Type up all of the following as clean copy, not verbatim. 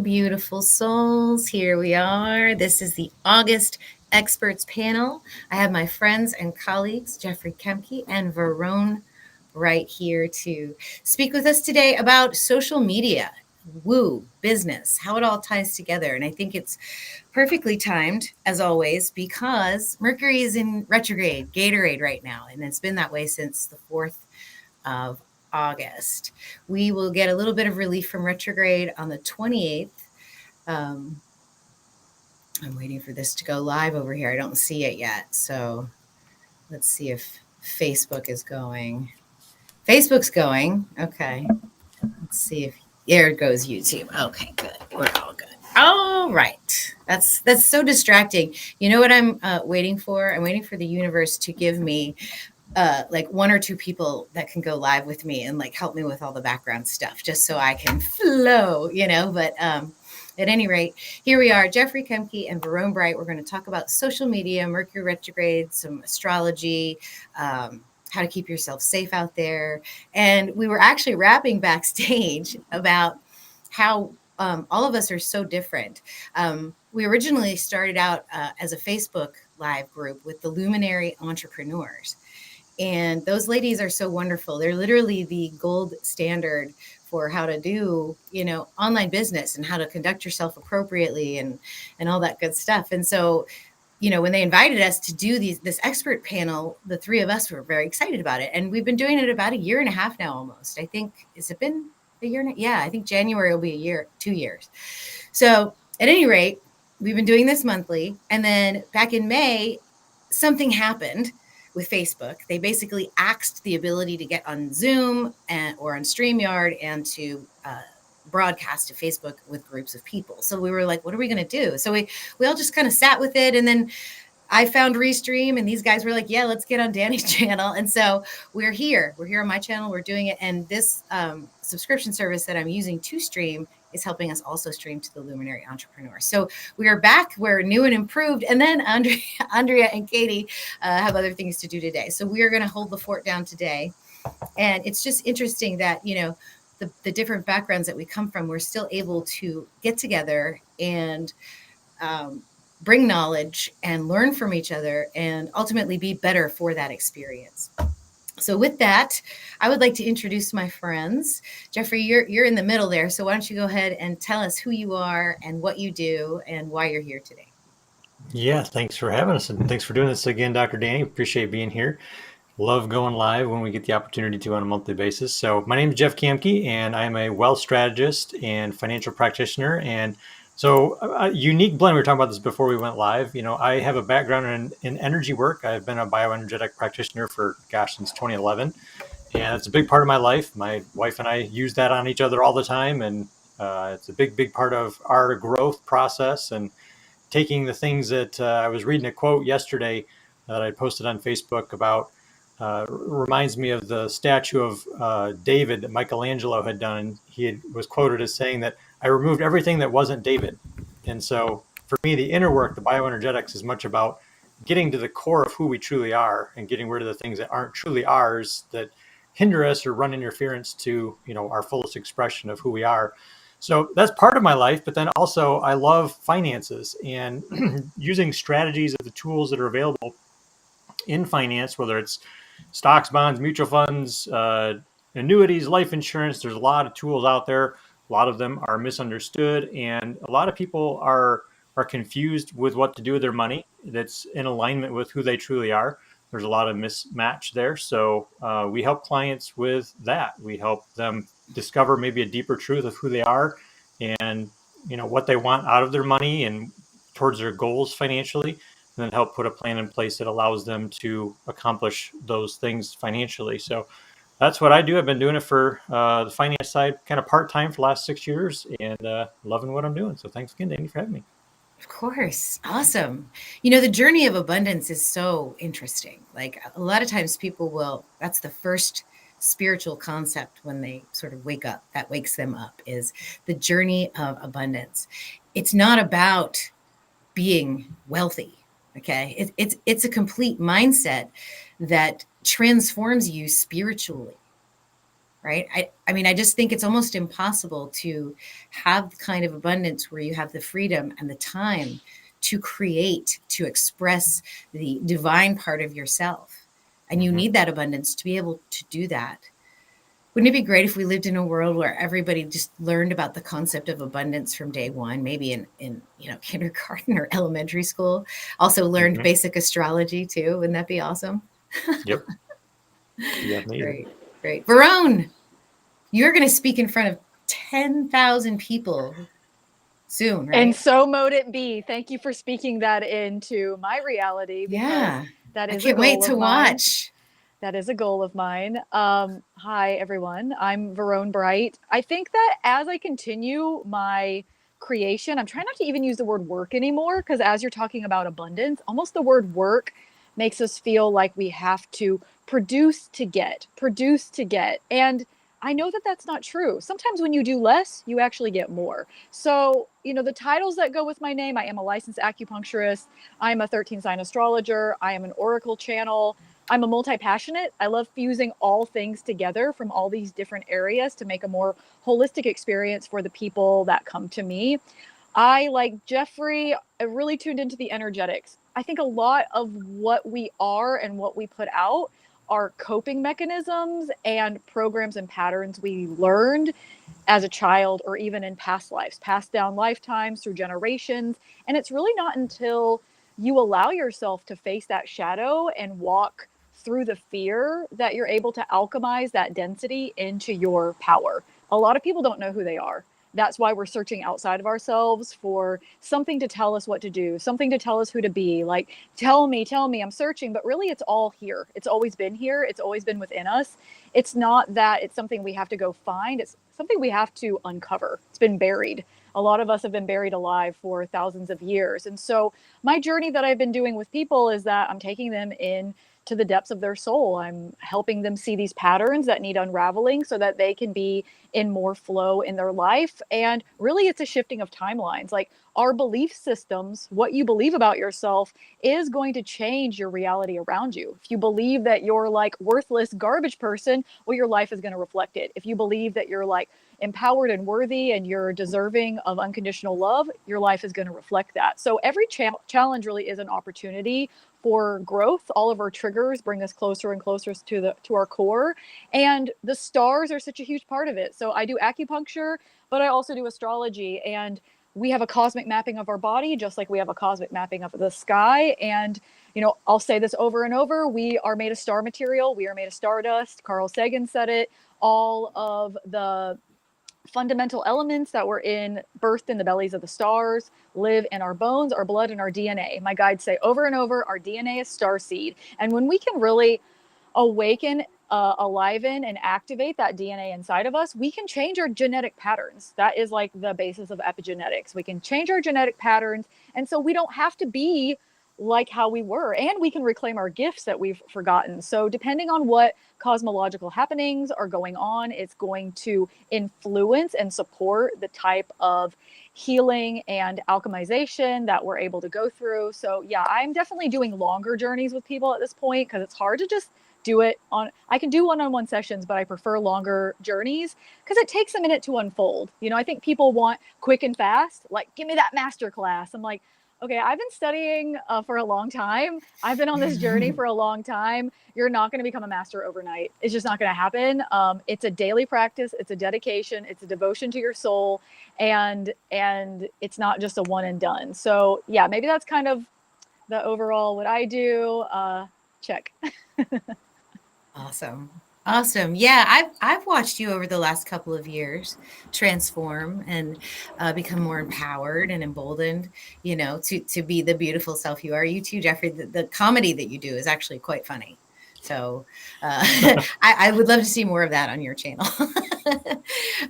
beautiful souls. Here we are. This is the August Experts Panel. I have my friends and colleagues, Jeffrey Kemke and Verone Bright, here to speak with us today about social media, woo, business, how it all ties together. And I think it's perfectly timed, as always, because Mercury is in retrograde, Gatorade right now. And it's been that way since the 4th of August. We will get a little bit of relief from retrograde on the 28th. I'm waiting for this to go live over here. I don't see it yet. So let's see if Facebook is going. Facebook's going. Okay. Let's see if there goes YouTube. Okay, good. We're all good. All right. That's so distracting. You know what I'm waiting for? I'm waiting for the universe to give me like one or two people that can go live with me and like help me with all the background stuff just so I can flow, but at any rate, here we are, Jeffrey Kemke and Verone Bright. We're going to talk about social media, Mercury retrograde, some astrology, how to keep yourself safe out there. And we were actually rapping backstage about how all of us are so different. We originally started out as a Facebook live group with the Luminary Entrepreneurs. And those ladies are so wonderful. They're literally the gold standard for how to do, online business and how to conduct yourself appropriately and all that good stuff. And so, when they invited us to do this expert panel, the three of us were very excited about it. And we've been doing it about a year and a half now, almost. I think, has it been a year? Yeah, I think January will be a year, 2 years. So at any rate, we've been doing this monthly. And then back in May, something happened with Facebook. They basically axed the ability to get on Zoom or on StreamYard and to broadcast to Facebook with groups of people. So we were like, what are we going to do? So we all just kind of sat with it. And then I found Restream, and these guys were like, yeah, let's get on Danny's channel. And so we're here on my channel. We're doing it. And this subscription service that I'm using to stream is helping us also stream to the Luminary Entrepreneur. So we are back. We're new and improved. And then Andrea and Katie have other things to do today. So we are going to hold the fort down today. And it's just interesting that, the different backgrounds that we come from, we're still able to get together and bring knowledge and learn from each other and ultimately be better for that experience. So with that, I would like to introduce my friends. Jeffrey, you're in the middle there. So why don't you go ahead and tell us who you are and what you do and why you're here today. Yeah, thanks for having us. And thanks for doing this again, Dr. Danny. Appreciate being here. Love going live when we get the opportunity to on a monthly basis. So my name is Jeff Kemke, and I'm a wealth strategist and financial practitioner. And so a unique blend. We were talking about this before we went live. I have a background in energy work. I've been a bioenergetic practitioner for, since 2011. And it's a big part of my life. My wife and I use that on each other all the time. And it's a big part of our growth process and taking the things that I was reading a quote yesterday that I posted on Facebook about. Reminds me of the statue of David that Michelangelo had done. Was quoted as saying that I removed everything that wasn't David. And so for me, the inner work, the bioenergetics, is much about getting to the core of who we truly are and getting rid of the things that aren't truly ours that hinder us or run interference to, our fullest expression of who we are. So that's part of my life. But then also I love finances and using strategies of the tools that are available in finance, whether it's stocks, bonds, mutual funds, annuities, life insurance. There's a lot of tools out there. A lot of them are misunderstood, and a lot of people are confused with what to do with their money that's in alignment with who they truly are. There's a lot of mismatch there. So we help clients with that. We help them discover maybe a deeper truth of who they are and what they want out of their money and towards their goals financially, and then help put a plan in place that allows them to accomplish those things financially. So that's what I do. I've been doing it for the finance side kind of part-time for the last 6 years, and loving what I'm doing. So thanks again, Danny, for having me. Of course. Awesome. The journey of abundance is so interesting. Like a lot of times that's the first spiritual concept when they sort of wake up, that wakes them up, is the journey of abundance. It's not about being wealthy. Okay. It's a complete mindset that transforms you spiritually. right? I mean, I just think it's almost impossible to have the kind of abundance where you have the freedom and the time to create, to express the divine part of yourself. And you Hmm. need that abundance to be able to do that. Wouldn't it be great if we lived in a world where everybody just learned about the concept of abundance from day one, maybe in kindergarten or elementary school? Also learned Hmm. basic astrology too. Wouldn't that be awesome? Yep. Be amazing. Great, great. Verone, you're going to speak in front of 10,000 people soon, And right? so mote it be. Thank you for speaking that into my reality because Yeah. that I is a can't wait goal to of mine. watch. That is a goal of mine. Hi, everyone. I'm Verone Bright. I think that as I continue my creation, I'm trying not to even use the word work anymore because as you're talking about abundance, almost the word work makes us feel like we have to produce to get, produce to get. And I know that that's not true. Sometimes when you do less, you actually get more. So, the titles that go with my name, I am a licensed acupuncturist. I'm a 13 sign astrologer. I am an oracle channel. I'm a multi-passionate. I love fusing all things together from all these different areas to make a more holistic experience for the people that come to me. I, like Jeffrey, I really tuned into the energetics. I think a lot of what we are and what we put out are coping mechanisms and programs and patterns we learned as a child or even in past lives, passed down lifetimes through generations. And it's really not until you allow yourself to face that shadow and walk through the fear that you're able to alchemize that density into your power. A lot of people don't know who they are. That's why we're searching outside of ourselves for something to tell us what to do, something to tell us who to be. Like, tell me, I'm searching. But really, it's all here. It's always been here. It's always been within us. It's not that it's something we have to go find. It's something we have to uncover. It's been buried. A lot of us have been buried alive for thousands of years. And so my journey that I've been doing with people is that I'm taking them in to the depths of their soul. I'm helping them see these patterns that need unraveling so that they can be in more flow in their life. And really, it's a shifting of timelines. Like our belief systems, what you believe about yourself is going to change your reality around you. If you believe that you're like worthless garbage person, well, your life is going to reflect it. If you believe that you're like empowered and worthy and you're deserving of unconditional love, your life is going to reflect that. So every challenge really is an opportunity for growth. All of our triggers bring us closer and closer to our core, and the stars are such a huge part of it. So I do acupuncture, but I also do astrology, and we have a cosmic mapping of our body just like we have a cosmic mapping of the sky. And I'll say this over and over, we are made of star material, we are made of stardust. Carl Sagan said it. All of the fundamental elements that were birthed in the bellies of the stars live in our bones, our blood, and our DNA. My guides say over and over, our DNA is star seed. And when we can really awaken, aliven, and activate that DNA inside of us, we can change our genetic patterns. That is like the basis of epigenetics. We can change our genetic patterns. And so we don't have to be like how we were, and we can reclaim our gifts that we've forgotten. So depending on what cosmological happenings are going on, it's going to influence and support the type of healing and alchemization that we're able to go through. So yeah, I'm definitely doing longer journeys with people at this point because it's hard to just do it on. I can do one-on-one sessions, but I prefer longer journeys because it takes a minute to unfold. I think people want quick and fast, like give me that master class. I'm like, okay, I've been studying for a long time. I've been on this journey for a long time. You're not going to become a master overnight. It's just not going to happen. It's a daily practice. It's a dedication. It's a devotion to your soul, and it's not just a one and done. So yeah, maybe that's kind of the overall what I do. Check. Awesome. Awesome. Yeah, I've watched you over the last couple of years transform and become more empowered and emboldened, to be the beautiful self you are. You too, Jeffrey. The comedy that you do is actually quite funny. So I would love to see more of that on your channel,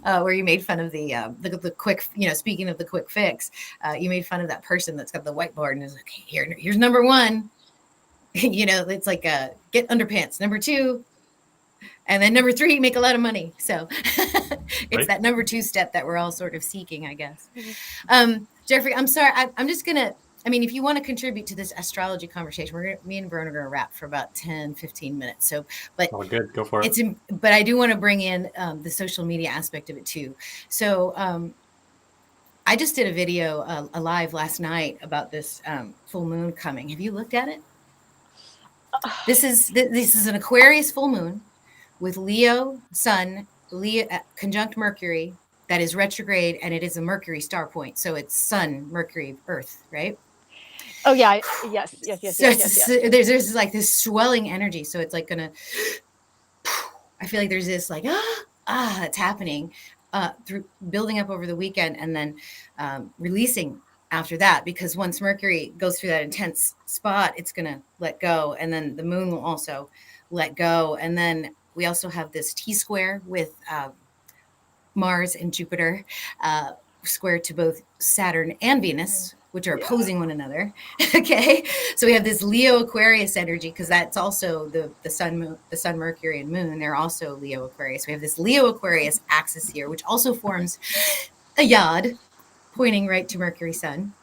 where you made fun of the quick, speaking of the quick fix, you made fun of that person that's got the whiteboard and is like, hey, here's number one. It's like get underpants. Number two, and then number three, make a lot of money. So it's Right. that number two step that we're all sort of seeking, I guess. Jeffrey, I'm sorry. I'm just gonna I mean, if you want to contribute to this astrology conversation, me and Verone are going to wrap for about 10, 15 minutes. So, but Oh, good. Go for it. but I do want to bring in the social media aspect of it too. So, I just did a video, a live last night about this full moon coming. Have you looked at it? This is an Aquarius full moon with Leo Sun, Leo conjunct Mercury that is retrograde, and it is a Mercury star point. So it's Sun, Mercury, Earth, right? Oh yeah, yes. So there's like this swelling energy. So it's like gonna. I feel like there's this like it's happening through building up over the weekend and then releasing after that, because once Mercury goes through that intense spot, it's going to let go, and then the moon will also let go, and then we also have this T square with Mars and Jupiter square to both Saturn and Venus, which are opposing one another. Okay, so we have this Leo Aquarius energy, because that's also the sun, Mercury, and Moon. They're also Leo Aquarius. We have this Leo Aquarius axis here, which also forms a yod pointing right to Mercury Sun.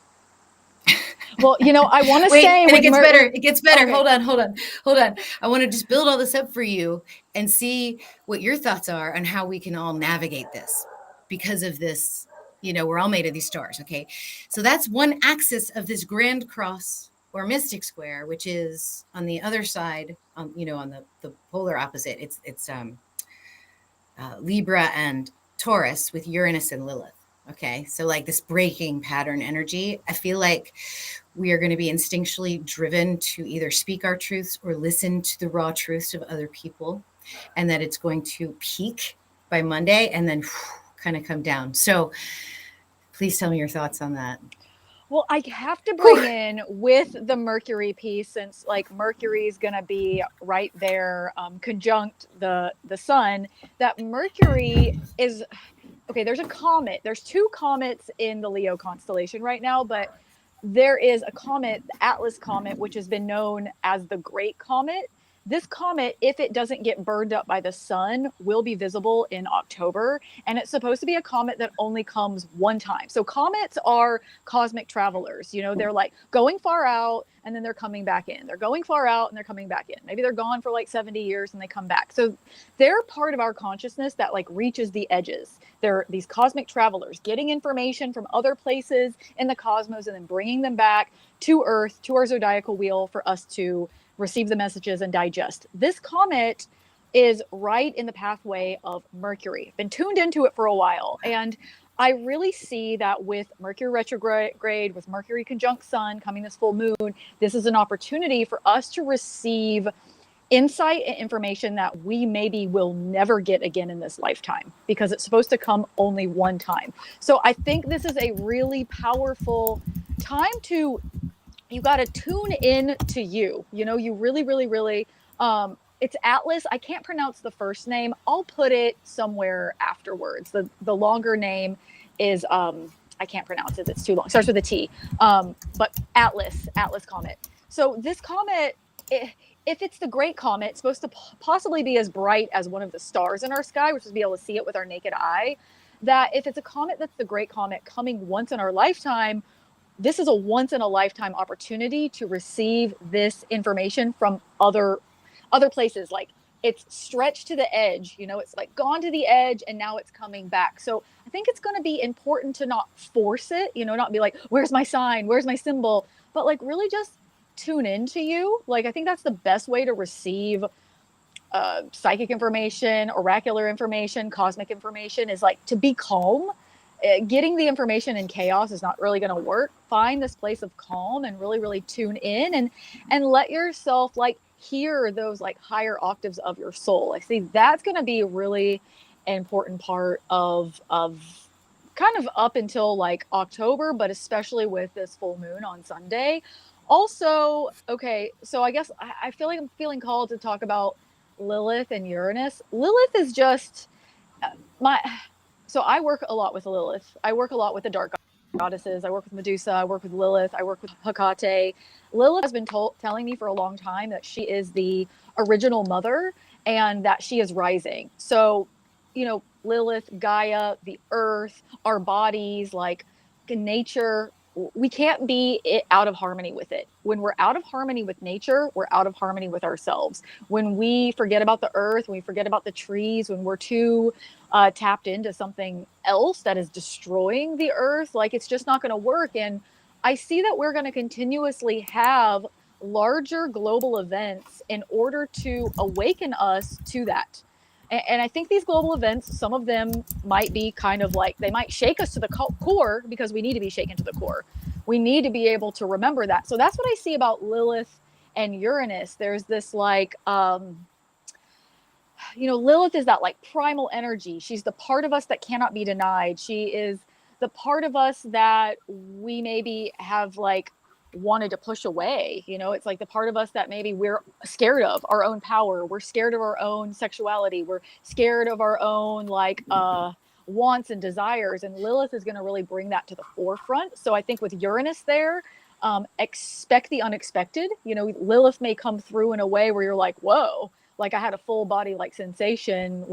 Well, I want to say, and it gets better. It gets better. Okay. Hold on. I want to just build all this up for you and see what your thoughts are on how we can all navigate this, because of this. We're all made of these stars. Okay, so that's one axis of this grand cross or mystic square, which is on the other side, on the polar opposite. It's Libra and Taurus with Uranus and Lilith. Okay, so like this breaking pattern energy, I feel like we are going to be instinctually driven to either speak our truths or listen to the raw truths of other people, and that it's going to peak by Monday and then kind of come down. So please tell me your thoughts on that. Well, I have to bring in with the Mercury piece, since like Mercury is going to be right there, conjunct the sun, that Mercury is, okay, there's a comet. There's two comets in the Leo constellation right now, but there is a comet, the Atlas comet, which has been known as the Great Comet. This comet, if it doesn't get burned up by the sun, will be visible in October. And it's supposed to be a comet that only comes one time. So comets are cosmic travelers. They're like going far out and then they're coming back in. They're going far out and they're coming back in. Maybe they're gone for like 70 years and they come back. So they're part of our consciousness that like reaches the edges. They're these cosmic travelers getting information from other places in the cosmos and then bringing them back to Earth, to our zodiacal wheel, for us to receive the messages and digest. This comet is right in the pathway of Mercury. I've been tuned into it for a while, and I really see that with Mercury retrograde, with Mercury conjunct Sun coming this full moon, this is an opportunity for us to receive insight and information that we maybe will never get again in this lifetime, because it's supposed to come only one time. So I think this is a really powerful time to, you got to tune in to you. You really, really, really, it's Atlas. I can't pronounce the first name. I'll put it somewhere afterwards. The longer name is, I can't pronounce it. It's too long. It starts with a T. But Atlas comet. So this comet, if it's the Great Comet, it's supposed to possibly be as bright as one of the stars in our sky, which is be able to see it with our naked eye. That if it's a comet that's the Great Comet coming once in our lifetime, this is a once in a lifetime opportunity to receive this information from other places. Like, it's stretched to the edge, it's like gone to the edge and now it's coming back. So I think it's going to be important to not force it, not be like, where's my sign? Where's my symbol? But like really just tune into you. Like, I think that's the best way to receive psychic information, oracular information, cosmic information, is like to be calm. Getting the information in chaos is not really going to work. Find this place of calm and really, really tune in and let yourself like hear those like higher octaves of your soul. I see that's going to be a really important part of kind of up until like October, but especially with this full moon on Sunday. Also, okay, so I guess I feel like I'm feeling called to talk about Lilith and Uranus. Lilith is just so I work a lot with Lilith. I work a lot with the dark goddesses. I work with Medusa. I work with Lilith. I work with Hecate. Lilith has been telling me for a long time that she is the original mother and that she is rising. So, Lilith, Gaia, the earth, our bodies, like nature, we can't be out of harmony with it. When we're out of harmony with nature, we're out of harmony with ourselves. When we forget about the earth, when we forget about the trees, when we're too tapped into something else that is destroying the earth, like it's just not going to work. And I see that we're going to continuously have larger global events in order to awaken us to that. And I think these global events, some of them might be kind of like, they might shake us to the core, because we need to be shaken to the core. We need to be able to remember that. So that's what I see about Lilith and Uranus. There's this like, Lilith is that like primal energy. She's the part of us that cannot be denied. She is the part of us that we maybe have like wanted to push away. It's like the part of us that maybe we're scared of our own power. We're scared of our own sexuality. We're scared of our own like wants and desires. And Lilith is going to really bring that to the forefront. So I think with Uranus there, expect the unexpected. Lilith may come through in a way where you're like, whoa, like I had a full body like sensation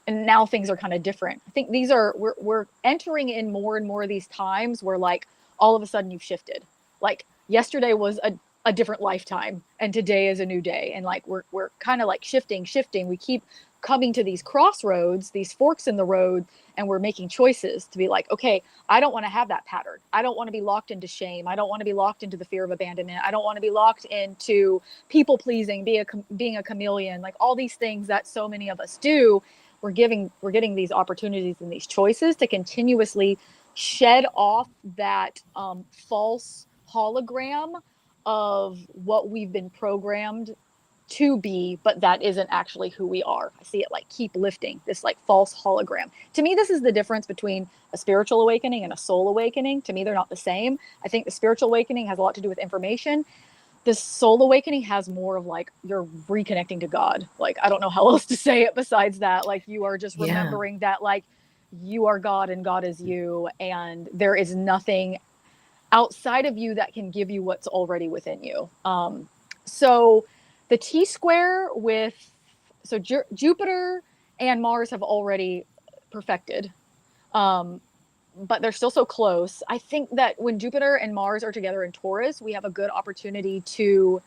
and now things are kind of different. I think we're entering in more and more of these times where like all of a sudden you've shifted. Like yesterday was a different lifetime and today is a new day. And like, we're kind of like shifting. We keep coming to these crossroads, these forks in the road, and we're making choices to be like, okay, I don't want to have that pattern. I don't want to be locked into shame. I don't want to be locked into the fear of abandonment. I don't want to be locked into people pleasing, being a chameleon, like all these things that so many of us do. We're getting these opportunities and these choices to continuously shed off that false hologram of what we've been programmed to be, but that isn't actually who we are. I see it like keep lifting this like false hologram. To me, this is the difference between a spiritual awakening and a soul awakening. To me, they're not the same. I think the spiritual awakening has a lot to do with information. The soul awakening has more of like you're reconnecting to God. Like, I don't know how else to say it besides that. Like, you are just remembering that like you are God and God is you, and there is nothing outside of you that can give you what's already within you. So the T square Jupiter and Mars have already perfected, but they're still so close. I think that when Jupiter and Mars are together in Taurus, we have a good opportunity to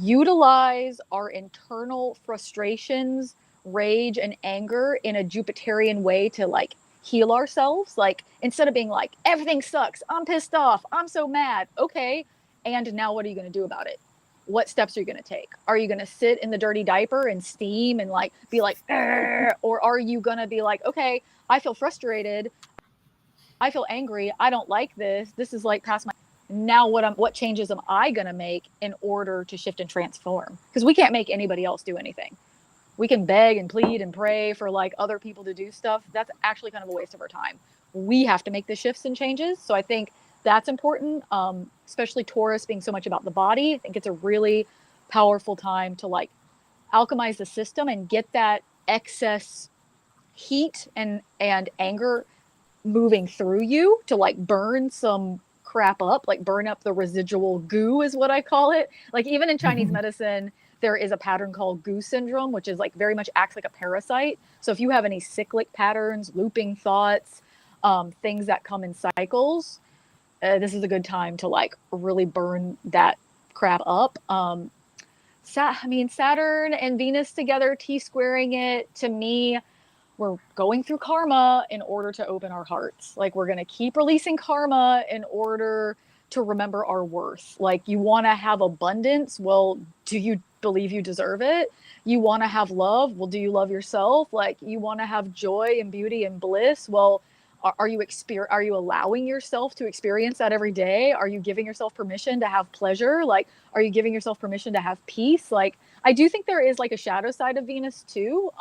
utilize our internal frustrations, rage, and anger in a Jupiterian way to like heal ourselves. Like, instead of being like, everything sucks, I'm pissed off, I'm so mad. Okay. And now what are you going to do about it? What steps are you going to take? Are you going to sit in the dirty diaper and steam and like be like, or are you going to be like, okay, I feel frustrated, I feel angry, I don't like this is like past my, now what changes am I going to make in order to shift and transform? Because we can't make anybody else do anything. We can beg and plead and pray for like other people to do stuff. That's actually kind of a waste of our time. We have to make the shifts and changes. So I think that's important, especially Taurus being so much about the body. I think it's a really powerful time to like alchemize the system and get that excess heat and anger moving through you to like burn some crap up, like burn up the residual goo is what I call it. Like, even in Chinese medicine, there is a pattern called goo syndrome, which is like very much acts like a parasite. So if you have any cyclic patterns, looping thoughts, things that come in cycles, this is a good time to like really burn that crap up. Saturn and Venus together, T-squaring it, to me, we're going through karma in order to open our hearts. Like, we're going to keep releasing karma in order to remember our worth. Like, you want to have abundance. Well, do you believe you deserve it? You want to have love. Well, do you love yourself? Like, you want to have joy and beauty and bliss. Well, are you allowing yourself to experience that every day? Are you giving yourself permission to have pleasure? Like, are you giving yourself permission to have peace? Like, I do think there is like a shadow side of Venus too.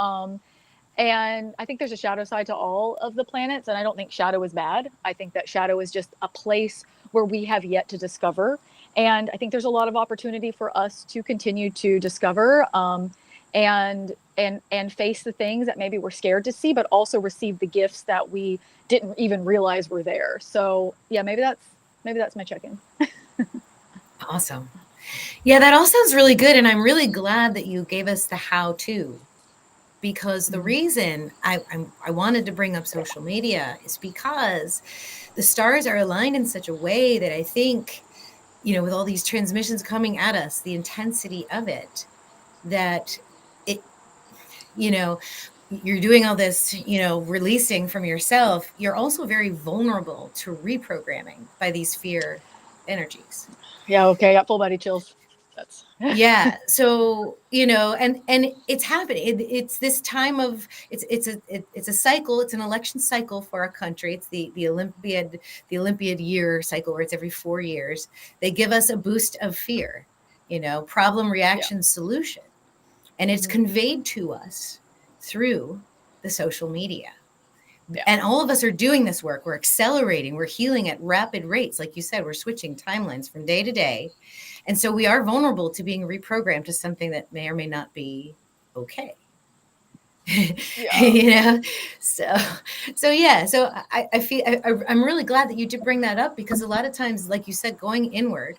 And I think there's a shadow side to all of the planets. And I don't think shadow is bad. I think that shadow is just a place where we have yet to discover. And I think there's a lot of opportunity for us to continue to discover, and face the things that maybe we're scared to see, but also receive the gifts that we didn't even realize were there. So yeah, maybe that's my check-in. Awesome. Yeah, that all sounds really good. And I'm really glad that you gave us the how-to. because the reason I wanted to bring up social media is because the stars are aligned in such a way that I think, with all these transmissions coming at us, the intensity of it, that it, you're doing all this, releasing from yourself, you're also very vulnerable to reprogramming by these fear energies. Yeah. Okay. I got full body chills. That's Yeah. So, and it's happening. It's this time of, it's a cycle. It's an election cycle for our country. It's the Olympiad year cycle, where it's every 4 years. They give us a boost of fear, problem, yeah. reaction, solution. And it's conveyed to us through the social media. Yeah. And all of us are doing this work. We're accelerating, we're healing at rapid rates. Like you said, we're switching timelines from day to day. And so we are vulnerable to being reprogrammed to something that may or may not be okay. Yeah. So yeah. So I feel I'm really glad that you did bring that up, because a lot of times, like you said, going inward,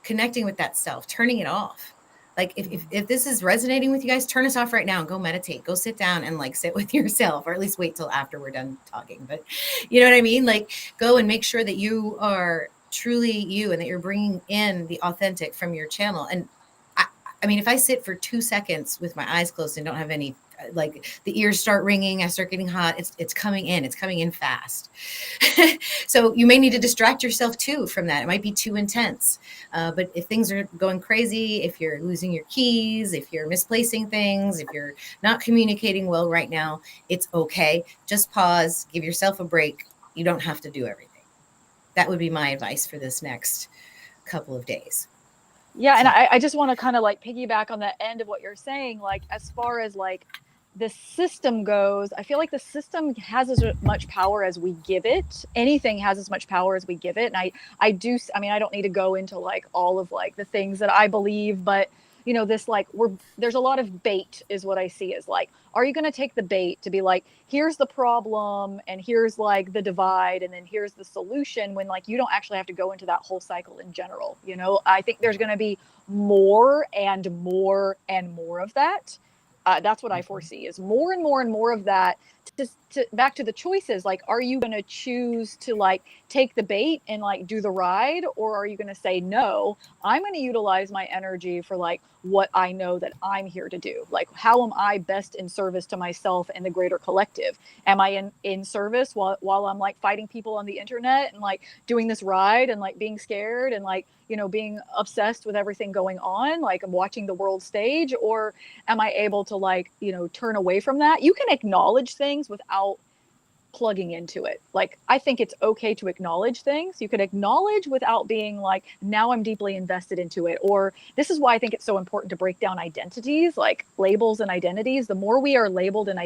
connecting with that self, turning it off. Like if this is resonating with you guys, turn us off right now and go meditate. Go sit down and like sit with yourself, or at least wait till after we're done talking. But you know what I mean? Like, go and make sure that you are truly you, and that you're bringing in the authentic from your channel. And I mean, if I sit for 2 seconds with my eyes closed and don't have any, like, the ears start ringing, I start getting hot, it's coming in. It's coming in fast. So you may need to distract yourself too from that. It might be too intense. But if things are going crazy, if you're losing your keys, if you're misplacing things, if you're not communicating well right now, it's okay. Just pause, give yourself a break. You don't have to do everything. That would be my advice for this next couple of days. Yeah, and I just want to kind of like piggyback on the end of what you're saying. Like, as far as like the system goes, I feel like the system has as much power as we give it. Anything has as much power as we give it. And I mean, I don't need to go into like all of like the things that I believe, but this like there's a lot of bait is what I see as like, are you going to take the bait to be like, here's the problem and here's like the divide and then here's the solution, when like you don't actually have to go into that whole cycle in general. I think there's going to be more and more and more of that. That's what I foresee, is more and more and more of that. Back to the choices, like, are you going to choose to like take the bait and like do the ride, or are you going to say, no, I'm going to utilize my energy for like what I know that I'm here to do? Like, how am I best in service to myself and the greater collective? Am I in service while I'm like fighting people on the internet and like doing this ride and like being scared and like being obsessed with everything going on, like I'm watching the world stage? Or am I able to like turn away from that? You can acknowledge things without plugging into it. Like, I think it's okay to acknowledge things. You could acknowledge without being like, now I'm deeply invested into it. Or this is why I think it's so important to break down identities, like labels and identities. The more we are labeled and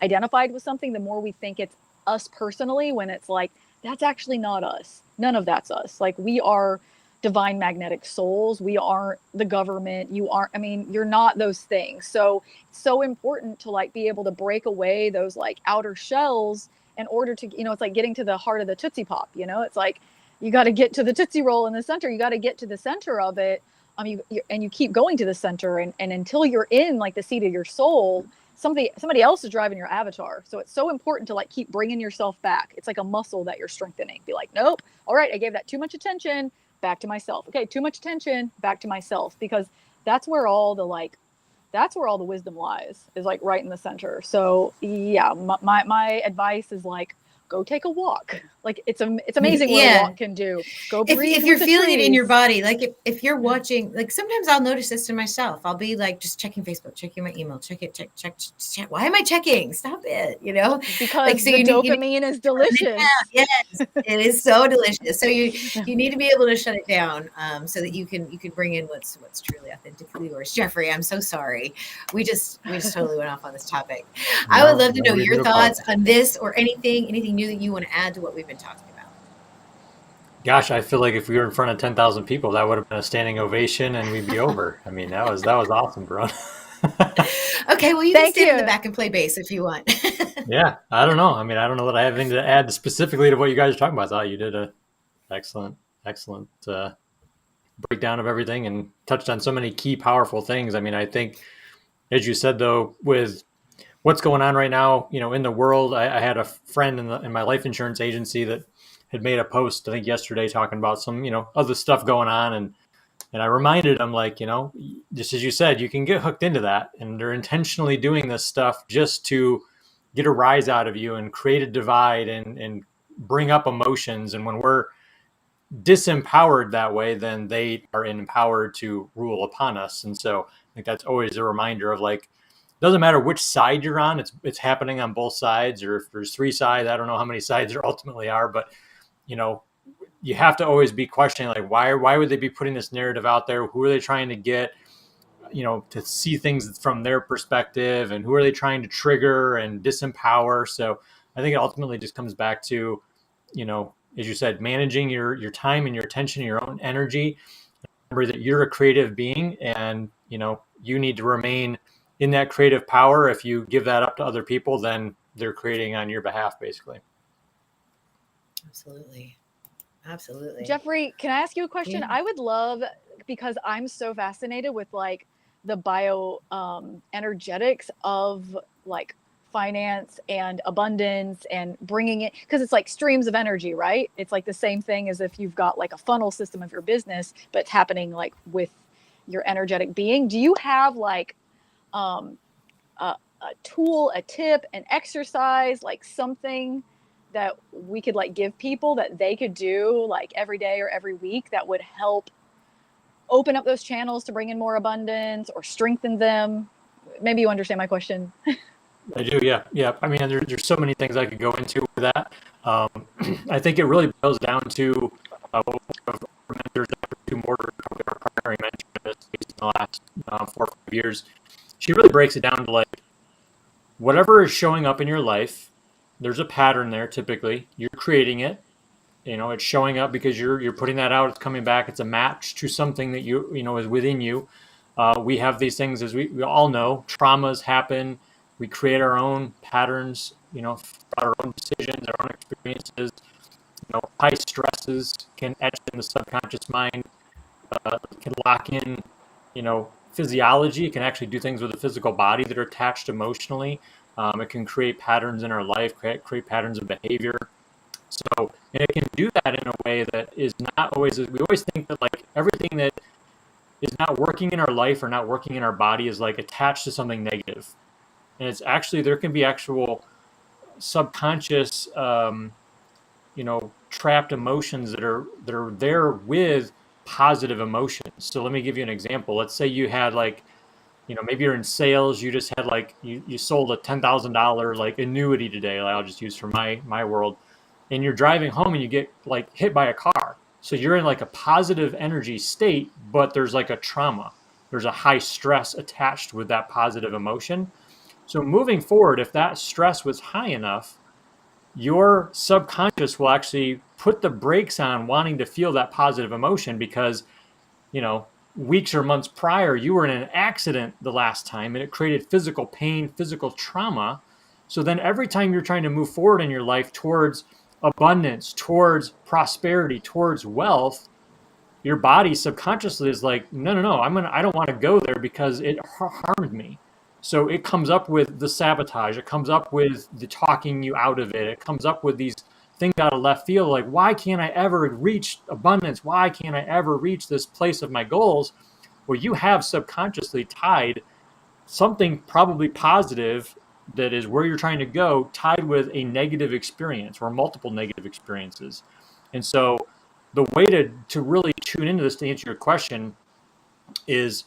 identified with something, the more we think it's us personally, when it's like, that's actually not us. None of that's us. Like, we are divine magnetic souls. We aren't the government. You aren't, I mean, you're not those things. So it's so important to like be able to break away those like outer shells in order to, it's like getting to the heart of the Tootsie Pop. It's like, you got to get to the Tootsie Roll in the center. You got to get to the center of it. And you keep going to the center, and until you're in like the seat of your soul, somebody else is driving your avatar. So it's so important to like keep bringing yourself back. It's like a muscle that you're strengthening. Be like, nope, all right, I gave that too much attention, back to myself. Okay, too much attention, back to myself. Because that's where all the wisdom lies, is like right in the center. So yeah, my advice is like, go take a walk. Like, it's amazing what a walk can do. Go breathe if you're with the feeling it in your trees. body, like if you're watching, like, sometimes I'll notice this in myself. I'll be like just checking Facebook, checking my email, check. Why am I checking? Stop it. Like, Because so the you need dopamine is to shut it delicious. down. Yes, it is so delicious. So you need to be able to shut it down, so that you can bring in what's truly authentically yours. Jeffrey, I'm so sorry. We just totally went off on this topic. I would love to know your thoughts on this, or anything new that you want to add to what we've been talking about. Gosh, I feel like if we were in front of 10,000 people, that would have been a standing ovation and we'd be over. I mean, that was awesome, bro. Okay, well, you can Thank stand in the you. back and play bass if you want. Yeah, I don't know. I mean, I don't know that I have anything to add specifically to what you guys are talking about. I thought you did a excellent breakdown of everything and touched on so many key, powerful things. I mean, I think, as you said, though, with what's going on right now, in the world. I had a friend in my life insurance agency that had made a post, I think yesterday, talking about some, other stuff going on. And I reminded them, like, just as you said, you can get hooked into that. And they're intentionally doing this stuff just to get a rise out of you and create a divide and bring up emotions. And when we're disempowered that way, then they are empowered to rule upon us. And so I think that's always a reminder of, like, it doesn't matter which side you're on, it's happening on both sides. Or if there's three sides, I don't know how many sides there ultimately are, but you know, you have to always be questioning, like, why would they be putting this narrative out there? Who are they trying to get, to see things from their perspective, and who are they trying to trigger and disempower? So I think it ultimately just comes back to, as you said, managing your time and your attention, your own energy. Remember that you're a creative being, and you need to remain in that creative power. If you give that up to other people, then they're creating on your behalf, basically. Absolutely. Jeffrey, can I ask you a question? Yeah. I would love, because I'm so fascinated with like the bio energetics of like finance and abundance and bringing it, because it's like streams of energy, right? It's like the same thing as if you've got like a funnel system of your business, but it's happening like with your energetic being. Do you have like a tool, a tip, an exercise, like something that we could like give people that they could do like every day or every week that would help open up those channels to bring in more abundance or strengthen them? Maybe you understand my question. I do, yeah. I mean, there's so many things I could go into with that. I think it really boils down to what one of our mentors, Dr. Sue Morter, probably our primary mentor in this case in the last 4 or 5 years. She really breaks it down to, like, whatever is showing up in your life, there's a pattern there. Typically, you're creating it. It's showing up because you're putting that out. It's coming back. It's a match to something that is within you. We have these things, as we all know. Traumas happen. We create our own patterns. Our own decisions, our own experiences. High stresses can etch in the subconscious mind. Can lock in. Physiology. It can actually do things with the physical body that are attached emotionally. It can create patterns in our life. Create patterns of behavior. So, and it can do that in a way that is not always, we always think that, like, everything that is not working in our life or not working in our body is like attached to something negative. And it's actually, there can be actual subconscious, trapped emotions that are there with positive emotions. So let me give you an example. Let's say you had, like, maybe you're in sales, you just had, like, you sold a $10,000 like annuity today. Like, I'll just use for my world. And you're driving home and you get, like, hit by a car. So you're in, like, a positive energy state, but there's, like, a trauma. There's a high stress attached with that positive emotion. So moving forward, if that stress was high enough, your subconscious will actually put the brakes on wanting to feel that positive emotion, because, weeks or months prior, you were in an accident the last time and it created physical pain, physical trauma. So then every time you're trying to move forward in your life towards abundance, towards prosperity, towards wealth, your body subconsciously is like, no, I don't want to go there because it harmed me. So it comes up with the sabotage. It comes up with the talking you out of it. It comes up with these things out of left field, like, why can't I ever reach abundance? Why can't I ever reach this place of my goals? Well, you have subconsciously tied something probably positive that is where you're trying to go, tied with a negative experience or multiple negative experiences. And so the way to really tune into this, to answer your question, is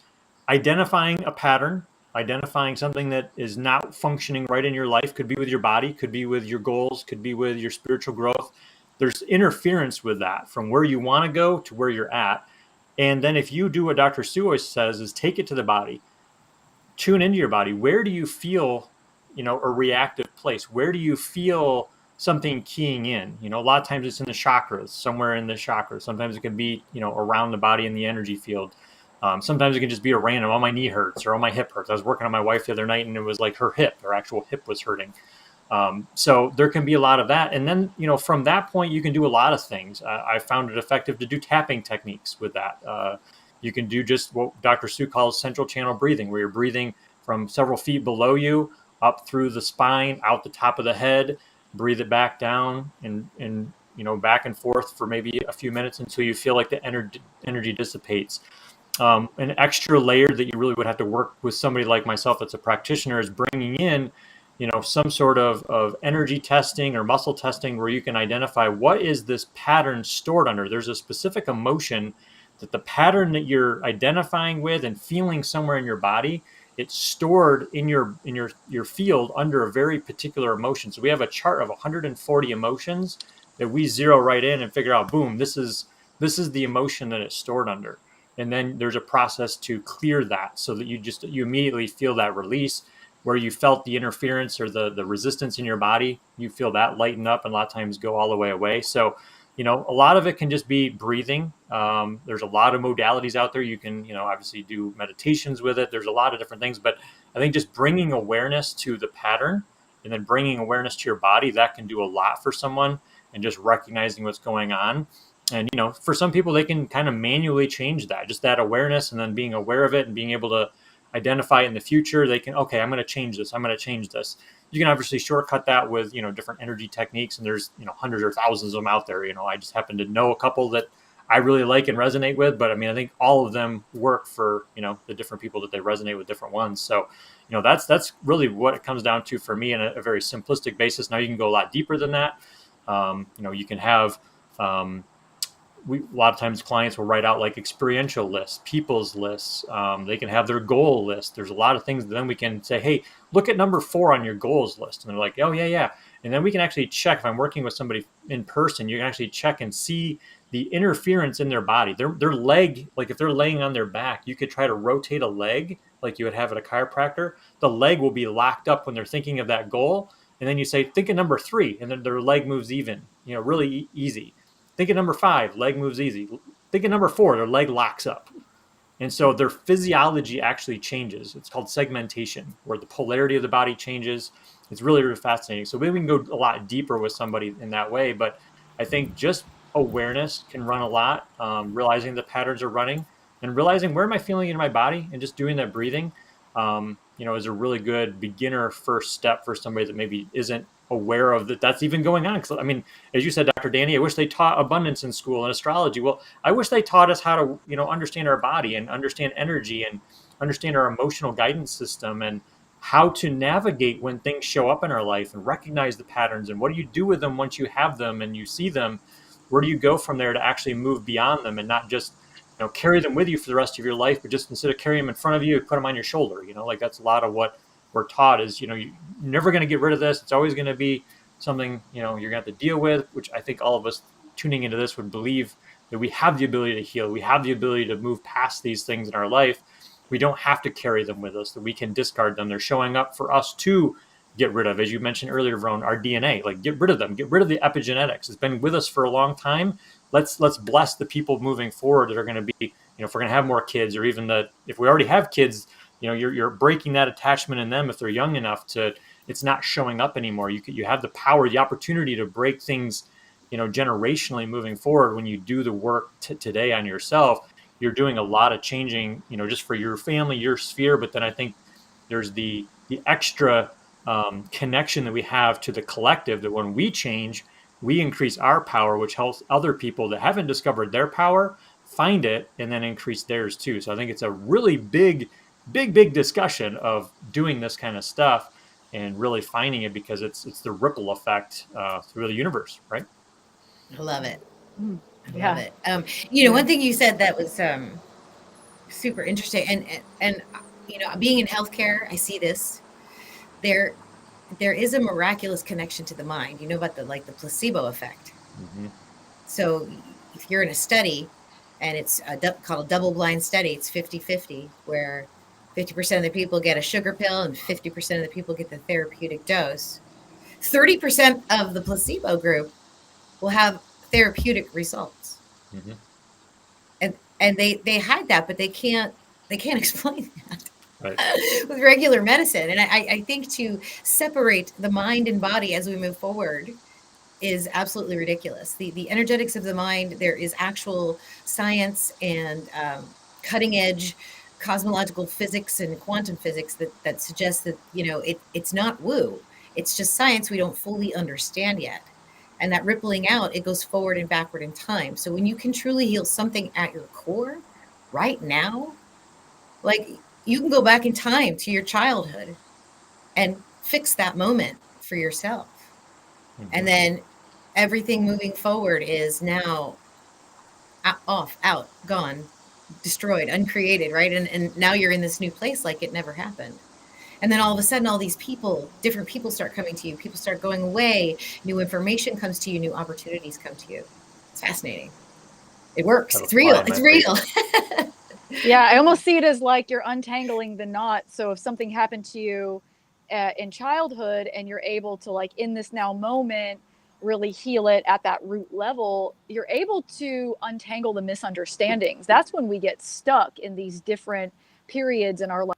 identifying a pattern, identifying something that is not functioning right in your life. Could be with your body, could be with your goals, could be with your spiritual growth. There's interference with that from where you want to go to where you're at. And then if you do what Dr. Sue always says, is take it to the body. Tune into your body. Where do you feel, a reactive place? Where do you feel something keying in? A lot of times it's in the chakras, somewhere in the chakras. Sometimes it can be, around the body in the energy field. Sometimes it can just be a random, oh, my knee hurts, or oh, my hip hurts. I was working on my wife the other night and it was like her actual hip was hurting. So there can be a lot of that. And then, from that point, you can do a lot of things. I found it effective to do tapping techniques with that. You can do just what Dr. Sue calls central channel breathing, where you're breathing from several feet below you up through the spine, out the top of the head, breathe it back down, and back and forth for maybe a few minutes until you feel like the energy dissipates. An extra layer that you really would have to work with somebody like myself that's a practitioner is bringing in, some sort of energy testing or muscle testing where you can identify what is this pattern stored under. There's a specific emotion that the pattern that you're identifying with and feeling somewhere in your body, it's stored in your field under a very particular emotion. So we have a chart of 140 emotions that we zero right in and figure out, boom, this is the emotion that it's stored under. And then there's a process to clear that so that you immediately feel that release where you felt the interference or the resistance in your body. You feel that lighten up and a lot of times go all the way away. So, a lot of it can just be breathing. There's a lot of modalities out there. You can, obviously do meditations with it. There's a lot of different things, but I think just bringing awareness to the pattern and then bringing awareness to your body, that can do a lot for someone, and just recognizing what's going on. And, for some people, they can kind of manually change that, just that awareness, and then being aware of it and being able to identify it in the future. They can, okay, I'm going to change this. I'm going to change this. You can obviously shortcut that with, different energy techniques, and there's, hundreds or thousands of them out there. I just happen to know a couple that I really like and resonate with, but I mean, I think all of them work for, the different people that they resonate with different ones. So, that's really what it comes down to for me in a very simplistic basis. Now you can go a lot deeper than that. You can have, a lot of times clients will write out like experiential lists, people's lists. They can have their goal list. There's a lot of things that then we can say, hey, look at number 4 on your goals list. And they're like, oh, yeah. And then we can actually check, if I'm working with somebody in person, you can actually check and see the interference in their body. Their leg, like if they're laying on their back, you could try to rotate a leg like you would have at a chiropractor. The leg will be locked up when they're thinking of that goal. And then you say, think of number 3, and then their leg moves even, really easy. Think of number 5, leg moves easy. Think of number 4, their leg locks up. And so their physiology actually changes. It's called segmentation, where the polarity of the body changes. It's really, really fascinating. So maybe we can go a lot deeper with somebody in that way. But I think just awareness can run a lot, realizing the patterns are running and realizing where am I feeling in my body, and just doing that breathing, is a really good beginner first step for somebody that maybe isn't aware of that's even going on. Because I mean, as you said, Dr. Danny, I wish they taught abundance in school and astrology. Well, I wish they taught us how to, understand our body and understand energy and understand our emotional guidance system and how to navigate when things show up in our life and recognize the patterns and what do you do with them once you have them and you see them. Where do you go from there to actually move beyond them and not just carry them with you for the rest of your life, but just instead of carrying them in front of you, put them on your shoulder. Like that's a lot of what we're taught is, you're never going to get rid of this. It's always going to be something, you're going to have to deal with, which I think all of us tuning into this would believe that we have the ability to heal. We have the ability to move past these things in our life. We don't have to carry them with us, that we can discard them. They're showing up for us to get rid of. As you mentioned earlier, Verone, our DNA, like get rid of them, get rid of the epigenetics. It's been with us for a long time. Let's bless the people moving forward that are going to be, if we're going to have more kids, or even if we already have kids, you're breaking that attachment in them if they're young enough to, it's not showing up anymore. You have the power, the opportunity to break things, generationally moving forward. When you do the work today on yourself, you're doing a lot of changing, just for your family, your sphere. But then I think there's the extra connection that we have to the collective, that when we change, we increase our power, which helps other people that haven't discovered their power find it and then increase theirs too. So I think it's a really big discussion of doing this kind of stuff and really finding it, because it's the ripple effect through the universe, right? I love it. I love it. Yeah. One thing you said that was super interesting, and being in healthcare, I see this. There is a miraculous connection to the mind. You know about the placebo effect. Mm-hmm. So if you're in a study and it's called a double-blind study, it's 50-50, where 50% of the people get a sugar pill and 50% of the people get the therapeutic dose. 30% of the placebo group will have therapeutic results. Mm-hmm. And they hide that, but they can't explain that. Right. With regular medicine. And I think to separate the mind and body as we move forward is absolutely ridiculous. The energetics of the mind, there is actual science and cutting edge cosmological physics and quantum physics that suggests that, it's not woo. It's just science we don't fully understand yet. And that rippling out, it goes forward and backward in time. So when you can truly heal something at your core right now, like you can go back in time to your childhood and fix that moment for yourself. And then everything moving forward is now off, out, gone, destroyed, uncreated, right? And now you're in this new place like it never happened. And then all of a sudden, all these people, different people start coming to you. People start going away. New information comes to you. New opportunities come to you. It's fascinating. It works. It's real. It's real. Yeah, I almost see it as like you're untangling the knot. So if something happened to you in childhood and you're able to, like, in this now moment, really heal it at that root level, you're able to untangle the misunderstandings. That's when we get stuck in these different periods in our life,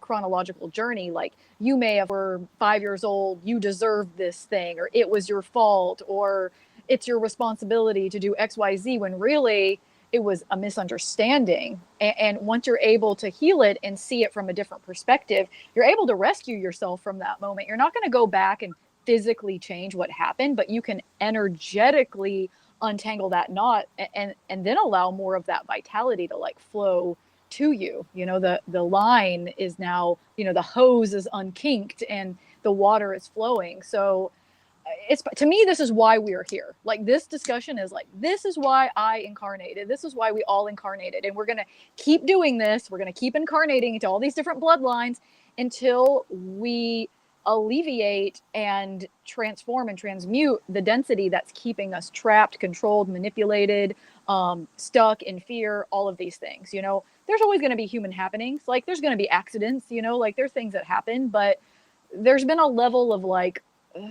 chronological journey. Like, you may have were 5 years old, you deserved this thing, or it was your fault, or it's your responsibility to do XYZ, when really it was a misunderstanding. And once you're able to heal it and see it from a different perspective, you're able to rescue yourself from that moment. You're not going to go back and physically change what happened, but you can energetically untangle that knot, and then allow more of that vitality to, like, flow to you. The line is now, the hose is unkinked and the water is flowing. So it's, to me, this is why we are here. Like, this discussion is like, this is why I incarnated. This is why we all incarnated. And we're going to keep doing this. We're going to keep incarnating into all these different bloodlines until we alleviate and transform and transmute the density that's keeping us trapped, controlled, manipulated, stuck in fear, all of these things. There's always going to be human happenings. Like, there's going to be accidents, like, there's things that happen, but there's been a level of, like,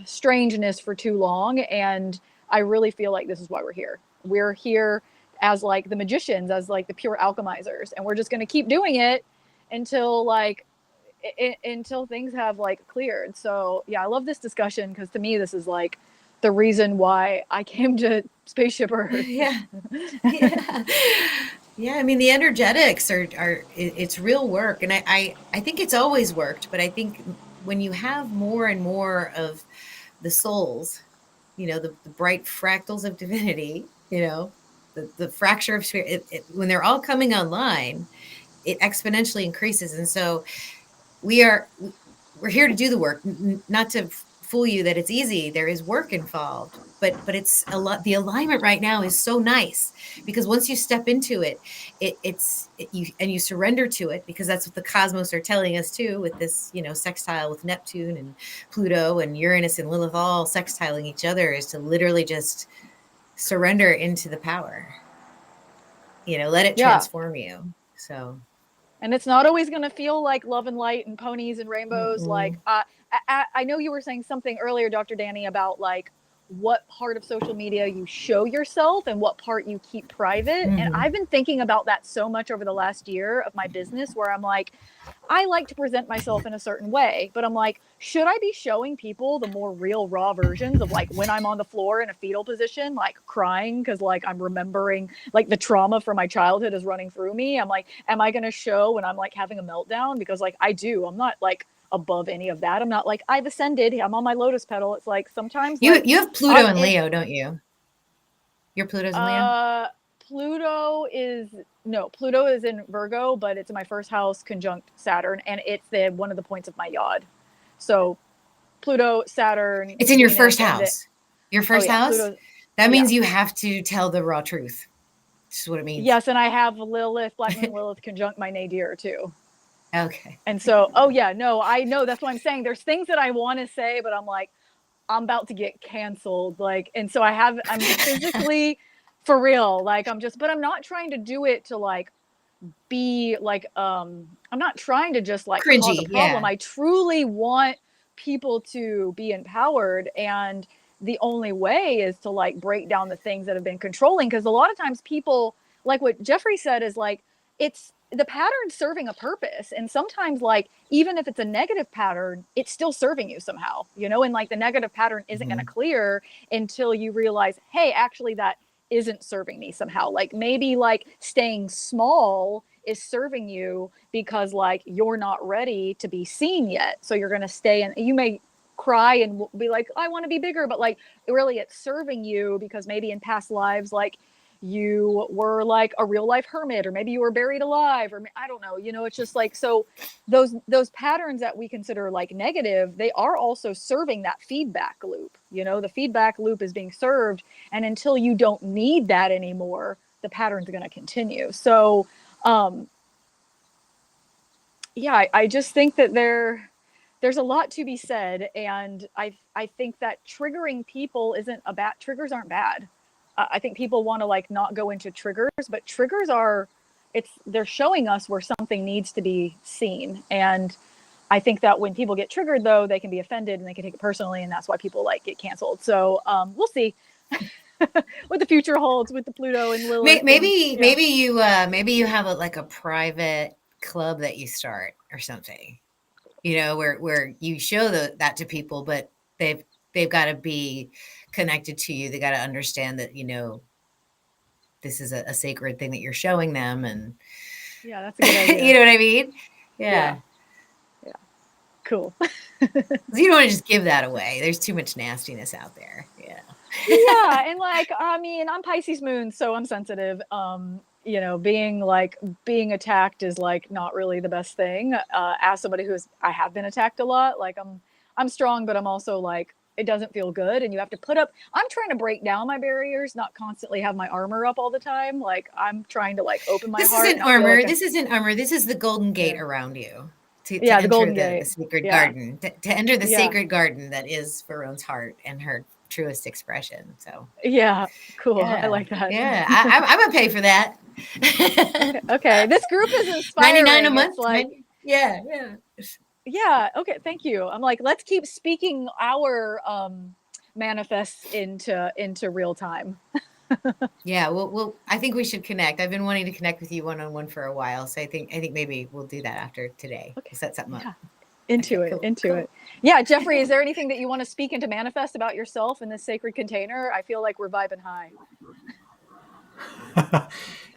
strangeness for too long. And I really feel like this is why we're here. We're here as, like, the magicians, as, like, the pure alchemizers. And we're just going to keep doing it until, like, until things have, like, cleared. So yeah, I love this discussion, because to me, this is, like, the reason why I came to Spaceship Earth. Yeah. Yeah. I mean, the energetics are it's real work. And I think it's always worked, but I think when you have more and more of the souls, the bright fractals of divinity, the fracture of spirit, when they're all coming online, it exponentially increases. And so we're here to do the work, not to fool you that it's easy. There is work involved, but it's a lot. The alignment right now is so nice, because once you step into it, you surrender to it, because that's what the cosmos are telling us too, with this, sextile with Neptune and Pluto and Uranus and Lilith all sextiling each other, is to literally just surrender into the power. Let it transform you. So. And it's not always going to feel like love and light and ponies and rainbows. Mm-mm. Like, I know you were saying something earlier, Dr. Danny, about, like, what part of social media you show yourself and what part you keep private. Mm-hmm. And I've been thinking about that so much over the last year of my business, where I'm like, I like to present myself in a certain way, but I'm like, should I be showing people the more real, raw versions of, like, when I'm on the floor in a fetal position, like, crying because, like, I'm remembering, like, the trauma from my childhood is running through me? I'm like, am I going to show when I'm, like, having a meltdown? Because, like, I'm not, like, above any of that. I'm not like, I've ascended, I'm on my lotus petal. It's like, sometimes you have Pluto and Leo, don't you? Your Pluto's in Leo? Pluto is in Virgo, but it's in my first house conjunct Saturn, and it's one of the points of my yod. So Pluto, Saturn. It's in your first house. Your first house? Pluto, that means you have to tell the raw truth. This is what it means. Yes, and I have Lilith, Black Moon Lilith conjunct my nadir too. Okay. And so, I know, that's what I'm saying. There's things that I want to say, but I'm like, I'm about to get canceled. Like, and so I'm physically, for real, like, but I'm not trying to do it to, like, be like, I'm not trying to just, like, cringy, cause a problem. I truly want people to be empowered. And the only way is to, like, break down the things that have been controlling. Because a lot of times people, like what Jeffrey said, is like, it's the pattern serving a purpose. And sometimes, like, even if it's a negative pattern, it's still serving you somehow, and, like, the negative pattern isn't going to clear until you realize, hey, actually that isn't serving me somehow. Like, maybe, like, staying small is serving you because like you're not ready to be seen yet. So you're going to stay, and you may cry and be like, I want to be bigger, but like really it's serving you because maybe in past lives, like you were like a real life hermit, or maybe you were buried alive, or I don't know, it's just like, so those patterns that we consider like negative, they are also serving that feedback loop. The feedback loop is being served, and until you don't need that anymore, the pattern's going to continue. So yeah, I just think that there's a lot to be said, and I think that triggering people isn't a bad. Triggers aren't bad. I think people want to like not go into triggers, but triggers are, they're showing us where something needs to be seen. And I think that when people get triggered, though, they can be offended and they can take it personally, and that's why people like get canceled. So we'll see what the future holds with the Pluto and Lilith. Maybe you have like a private club that you start or something, where you show that to people, but they've got to be connected to you. They got to understand that this is a sacred thing that you're showing them, and yeah, that's a good idea. you know what I mean? Yeah. Cool. You don't want to just give that away. There's too much nastiness out there. Yeah, and like, I mean, I'm Pisces moon, so I'm sensitive. Being attacked is like not really the best thing. As somebody I have been attacked a lot, like I'm strong, but I'm also like, it doesn't feel good, and you have to I'm trying to break down my barriers, not constantly have my armor up all the time. Like I'm trying to like open my heart. This isn't armor. This isn't armor. This is the golden gate around you. To the golden gate, the sacred garden, to enter the sacred garden that is Verone's heart and her truest expression. So cool. I like that. I'm gonna pay for that. Okay, this group is inspiring. 99 a month. It's like, yeah. Okay, thank you. I'm like, let's keep speaking our manifests into real time. Yeah, well, I think we should connect. I've been wanting to connect with you one-on-one for a while, so I think maybe we'll do that after today. Okay. Set something up. Into it. Yeah, Jeffrey, is there anything that you want to speak into manifest about yourself in this sacred container? I feel like we're vibing high.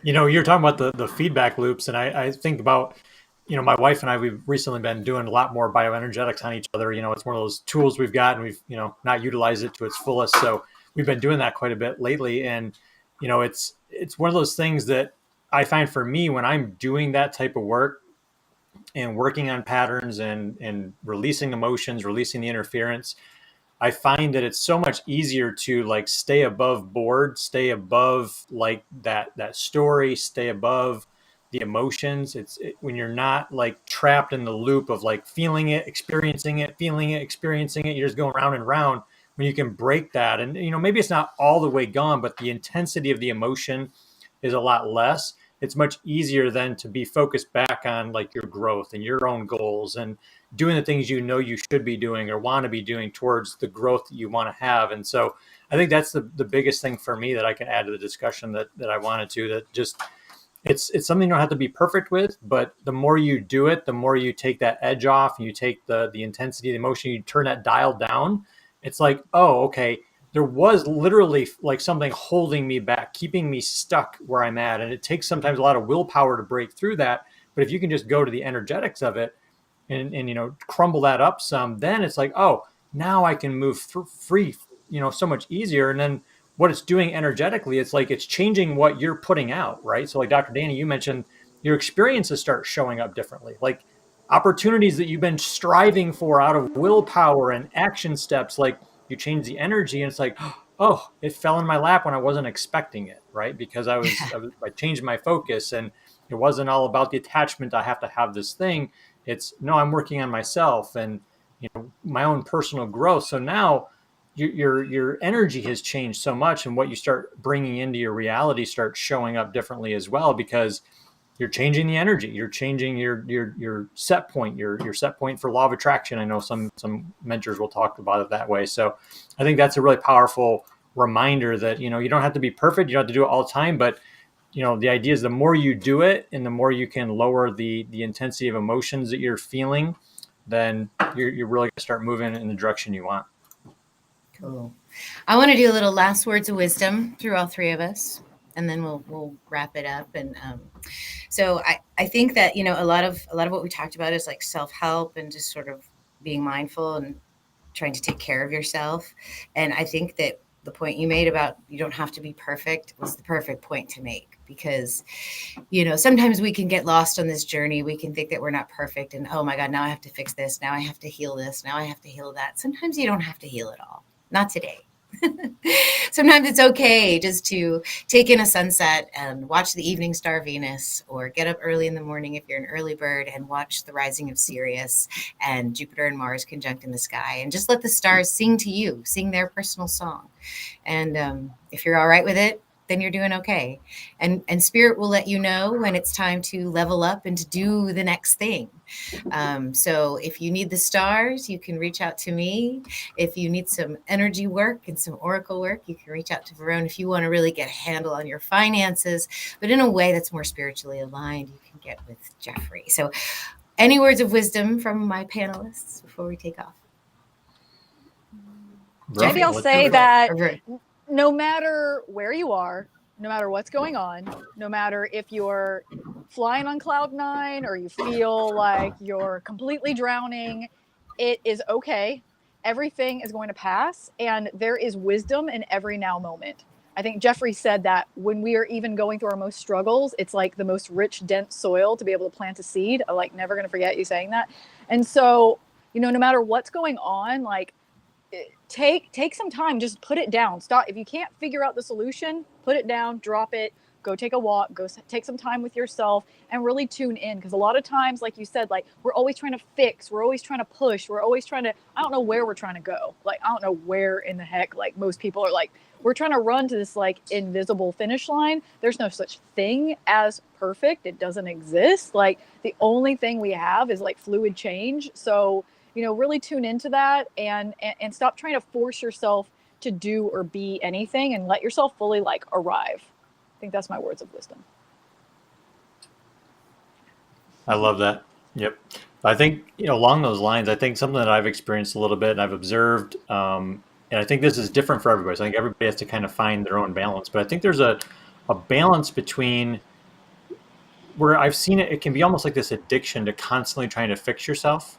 You're talking about the feedback loops, and I think about, my wife and I, we've recently been doing a lot more bioenergetics on each other. It's one of those tools we've got, and we've, not utilized it to its fullest. So we've been doing that quite a bit lately. And, it's one of those things that I find for me when I'm doing that type of work and working on patterns and releasing emotions, releasing the interference, I find that it's so much easier to like stay above board, stay above like that story, stay above the emotions. When you're not like trapped in the loop of like feeling it, experiencing it, you're just going round and round. When you can break that, and maybe it's not all the way gone, but the intensity of the emotion is a lot less. It's much easier then to be focused back on like your growth and your own goals and doing the things you should be doing or want to be doing towards the growth that you want to have. And so I think that's the biggest thing for me that I can add to the discussion that I wanted to, that just it's something you don't have to be perfect with, but the more you do it, the more you take that edge off and you take the intensity of the emotion, you turn that dial down. It's like, oh, okay, there was literally like something holding me back, keeping me stuck where I'm at. And it takes sometimes a lot of willpower to break through that. But if you can just go to the energetics of it and crumble that up some, then it's like, oh, now I can move free, so much easier. And then what it's doing energetically, it's like it's changing what you're putting out, right? So like Dr. Danny, you mentioned your experiences start showing up differently. Like opportunities that you've been striving for out of willpower and action steps, like you change the energy and it's like, oh, it fell in my lap when I wasn't expecting it, right? Because I changed my focus, and it wasn't all about the attachment. I have to have this thing. It's no, I'm working on myself and my own personal growth. So now your energy has changed so much, and what you start bringing into your reality starts showing up differently as well, because you're changing the energy. You're changing your set point, your set point for law of attraction. I know some mentors will talk about it that way. So I think that's a really powerful reminder that, you don't have to be perfect. You don't have to do it all the time, but the idea is the more you do it and the more you can lower the intensity of emotions that you're feeling, then you're really going to start moving in the direction you want. Cool. I want to do a little last words of wisdom through all three of us, and then we'll wrap it up. And so I think that, a lot of what we talked about is like self-help and just sort of being mindful and trying to take care of yourself. And I think that the point you made about you don't have to be perfect was the perfect point to make, because sometimes we can get lost on this journey. We can think that we're not perfect and, oh my God, now I have to fix this, now I have to heal this, now I have to heal that. Sometimes you don't have to heal it all. Not today. Sometimes it's okay just to take in a sunset and watch the evening star Venus, or get up early in the morning if you're an early bird and watch the rising of Sirius and Jupiter and Mars conjunct in the sky, and just let the stars sing to you, sing their personal song. And if you're all right with it, then you're doing okay. And spirit will let you know when it's time to level up and to do the next thing. So if you need the stars, you can reach out to me. If you need some energy work and some oracle work, you can reach out to Verone. If you want to really get a handle on your finances, but in a way that's more spiritually aligned, you can get with Jeffrey. So any words of wisdom from my panelists before we take off? Maybe I'll say that no matter where you are, no matter what's going on, no matter if you're flying on cloud 9 or you feel like you're completely drowning, it is okay. Everything is going to pass, and there is wisdom in every now moment. I think Jeffrey said that when we are even going through our most struggles, it's like the most rich, dense soil to be able to plant a seed. I'm like never going to forget you saying that. And so, no matter what's going on, like take some time, just put it down, stop. If you can't figure out the solution, put it down, drop it, go take a walk, go take some time with yourself and really tune in. Because a lot of times, like you said, like we're always trying to fix, we're always trying to push, we're always trying to, I don't know where we're trying to go. Like, I don't know where in the heck, like most people are like, we're trying to run to this like invisible finish line. There's no such thing as perfect. It doesn't exist. Like the only thing we have is like fluid change. So really tune into that and stop trying to force yourself to do or be anything, and let yourself fully like arrive. I think that's my words of wisdom. I love that. Yep. I think, along those lines, I think something that I've experienced a little bit and I've observed, and I think this is different for everybody. So I think everybody has to kind of find their own balance, but I think there's a balance between where I've seen it can be almost like this addiction to constantly trying to fix yourself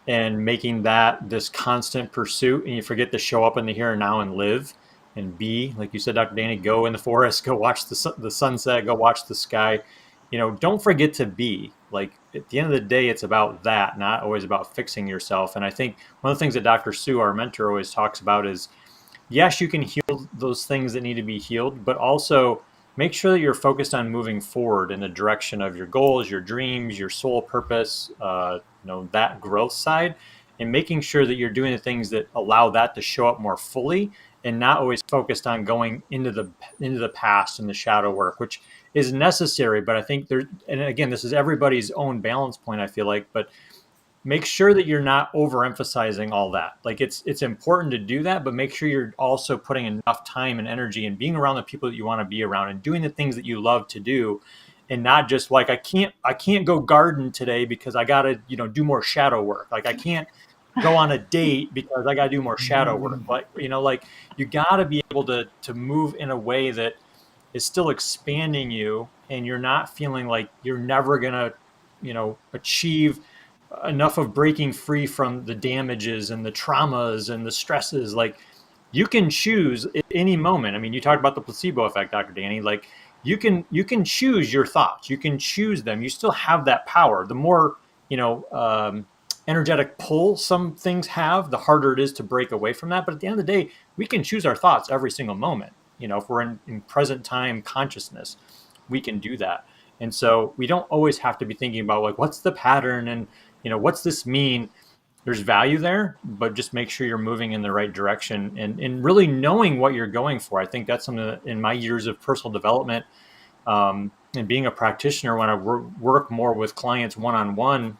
and making that this constant pursuit, and you forget to show up in the here and now and live and be, like you said, Dr. Danny, go in the forest, go watch the sunset, go watch the sky. Don't forget to be. Like at the end of the day, it's about that, not always about fixing yourself. And I think one of the things that Dr. Sue, our mentor, always talks about is, yes, you can heal those things that need to be healed, but also make sure that you're focused on moving forward in the direction of your goals, your dreams, your soul purpose, that growth side, and making sure that you're doing the things that allow that to show up more fully, and not always focused on going into the past and the shadow work, which is necessary. But I think and again, this is everybody's own balance point, I feel like, but make sure that you're not overemphasizing all that. Like it's important to do that, but make sure you're also putting enough time and energy and being around the people that you want to be around and doing the things that you love to do, and not just like, I can't go garden today because I got to, do more shadow work. Like I can't go on a date because I got to do more shadow work. Like, like you got to be able to move in a way that is still expanding you, and you're not feeling like you're never going to, achieve enough of breaking free from the damages and the traumas and the stresses. Like you can choose at any moment. I mean, you talked about the placebo effect, Dr. Danny. Like you can choose your thoughts. You can choose them. You still have that power. The more, energetic pull some things have, the harder it is to break away from that. But at the end of the day, we can choose our thoughts every single moment. If we're in present time consciousness, we can do that. And so we don't always have to be thinking about like, what's the pattern and, what's this mean? There's value there, but just make sure you're moving in the right direction and really knowing what you're going for. I think that's something that in my years of personal development and being a practitioner, when I work more with clients one-on-one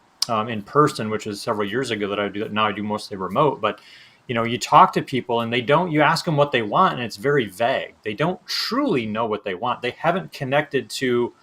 in person, which is several years ago that I do that. Now I do mostly remote, but you talk to people and you ask them what they want, and it's very vague. They don't truly know what they want. They haven't connected to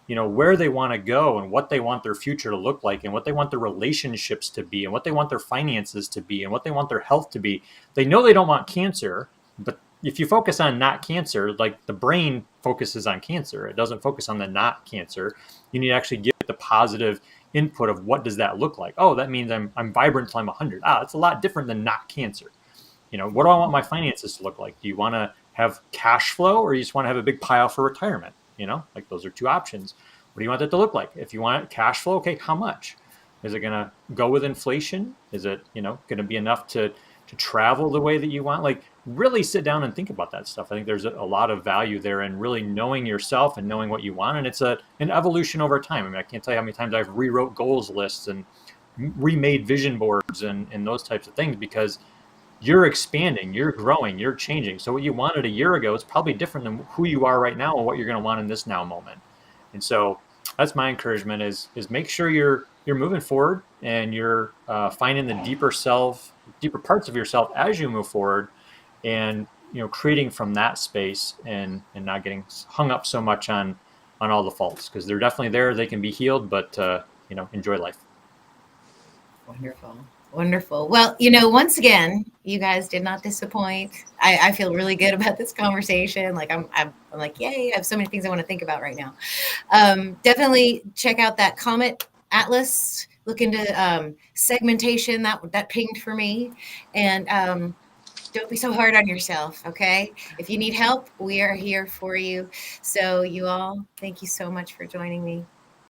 where they want to go and what they want their future to look like and what they want their relationships to be and what they want their finances to be and what they want their health to be. They know they don't want cancer, but if you focus on not cancer, like the brain focuses on cancer, it doesn't focus on the not cancer. You need to actually give it the positive input of what does that look like. Oh, that means I'm vibrant till I'm 100. It's a lot different than not cancer. What do I want my finances to look like? Do you want to have cash flow, or you just want to have a big pile for retirement? Like those are two options. What do you want that to look like? If you want cash flow, okay, how much? Is it going to go with inflation? Is it, going to be enough to travel the way that you want? Like, really sit down and think about that stuff. I think there's a lot of value there in really knowing yourself and knowing what you want. And it's an evolution over time. I mean, I can't tell you how many times I've rewrote goals lists and remade vision boards and those types of things, because you're expanding, you're growing, you're changing. So what you wanted a year ago is probably different than who you are right now and what you're going to want in this now moment. And so that's my encouragement is make sure you're moving forward and you're finding the deeper parts of yourself as you move forward, and creating from that space, and not getting hung up so much on all the faults, because they're definitely there. They can be healed, but enjoy life. Wonderful. Wonderful. Well, once again, you guys did not disappoint. I feel really good about this conversation. Like I'm like, yay, I have so many things I want to think about right now. Definitely check out that Comet Atlas. Look into segmentation. That pinged for me. And don't be so hard on yourself, okay? If you need help, we are here for you. So you all, thank you so much for joining me.